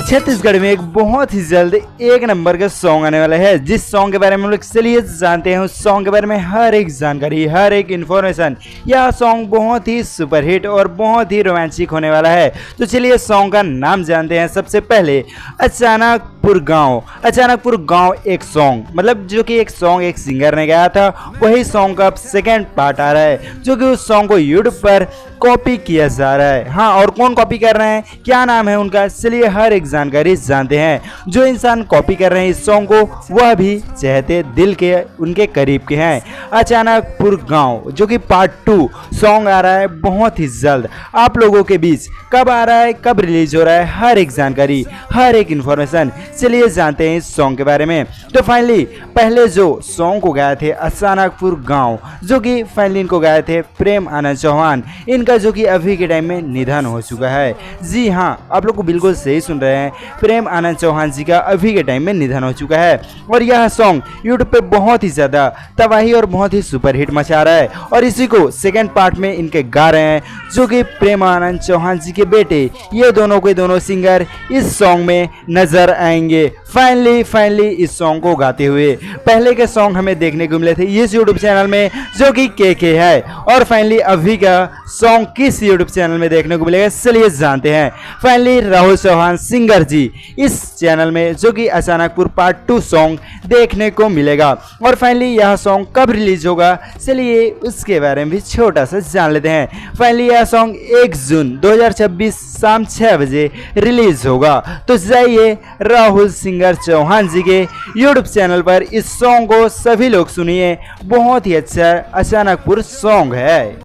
छत्तीसगढ़ में एक बहुत ही जल्द एक नंबर का सॉन्ग आने वाला है, जिस सॉन्ग के बारे में हम लोग चलिए जानते हैं। उस सॉन्ग के बारे में हर एक जानकारी, हर एक इन्फॉर्मेशन। यह सॉन्ग बहुत ही सुपरहिट और बहुत ही रोमांटिक होने वाला है। तो चलिए सॉन्ग का नाम जानते हैं। सबसे पहले अचानकपुर गांव। अचानकपुर गांव एक सॉन्ग, मतलब जो कि एक सॉन्ग एक सिंगर ने गाया था, वही सॉन्ग का अब सेकेंड पार्ट आ रहा है, जो कि उस सॉन्ग को यूट्यूब पर कॉपी किया जा रहा है। हाँ, और कौन कॉपी कर रहे हैं, क्या नाम है उनका, चलिए हर एक जानकारी जानते हैं। जो इंसान कॉपी कर रहे हैं इस सॉन्ग को, वह भी चहते दिल के उनके करीब के हैं। अचानकपुर गांव जो कि पार्ट 2 सॉन्ग आ रहा है बहुत ही जल्द आप लोगों के बीच। कब आ रहा है, कब रिलीज हो रहा है, हर एक जानकारी, हर एक इन्फॉर्मेशन चलिए जानते हैं इस सॉन्ग के बारे में। तो फाइनली पहले जो सॉन्ग को गाए थे अचानकपुर गांव, जो कि फाइनली इनको गाए थे प्रेम आनंद चौहान, इनका जो कि अभी के टाइम में निधन हो चुका है। जी हाँ, आप लोग को बिल्कुल सही सुन रहे हैं, प्रेम आनंद चौहान जी का अभी के टाइम में निधन हो चुका है। और यह सॉन्ग यूट्यूब पे बहुत ही ज्यादा तबाही और बहुत ही सुपरहिट मचा रहा है, और इसी को सेकेंड पार्ट में इनके गा रहे हैं, जो कि प्रेम आनंद चौहान जी के बेटे, ये दोनों के दोनों सिंगर इस सॉन्ग में नजर आएंगे फाइनली इस सॉन्ग को गाते हुए। पहले के सॉन्ग हमें देखने को मिले थे इस यूट्यूब चैनल में, जो कि के है, और फाइनली अभी का सॉन्ग किस यूट्यूब चैनल में देखने को मिलेगा चलिए जानते हैं। फाइनली राहुल चौहान सिंगर जी इस चैनल में, जो कि अचानकपुर पार्ट 2 सॉन्ग देखने को मिलेगा। और फाइनली यह सॉन्ग कब रिलीज होगा, चलिए उसके बारे में भी छोटा सा जान लेते हैं। फाइनली यह सॉन्ग 1 जून 2026 शाम 6 बजे रिलीज होगा। तो जाइए राहुल सिंगर चौहान जी के यूट्यूब चैनल पर इस सॉन्ग को सभी लोग सुनिए, बहुत ही अच्छा अचानकपुर सॉन्ग है।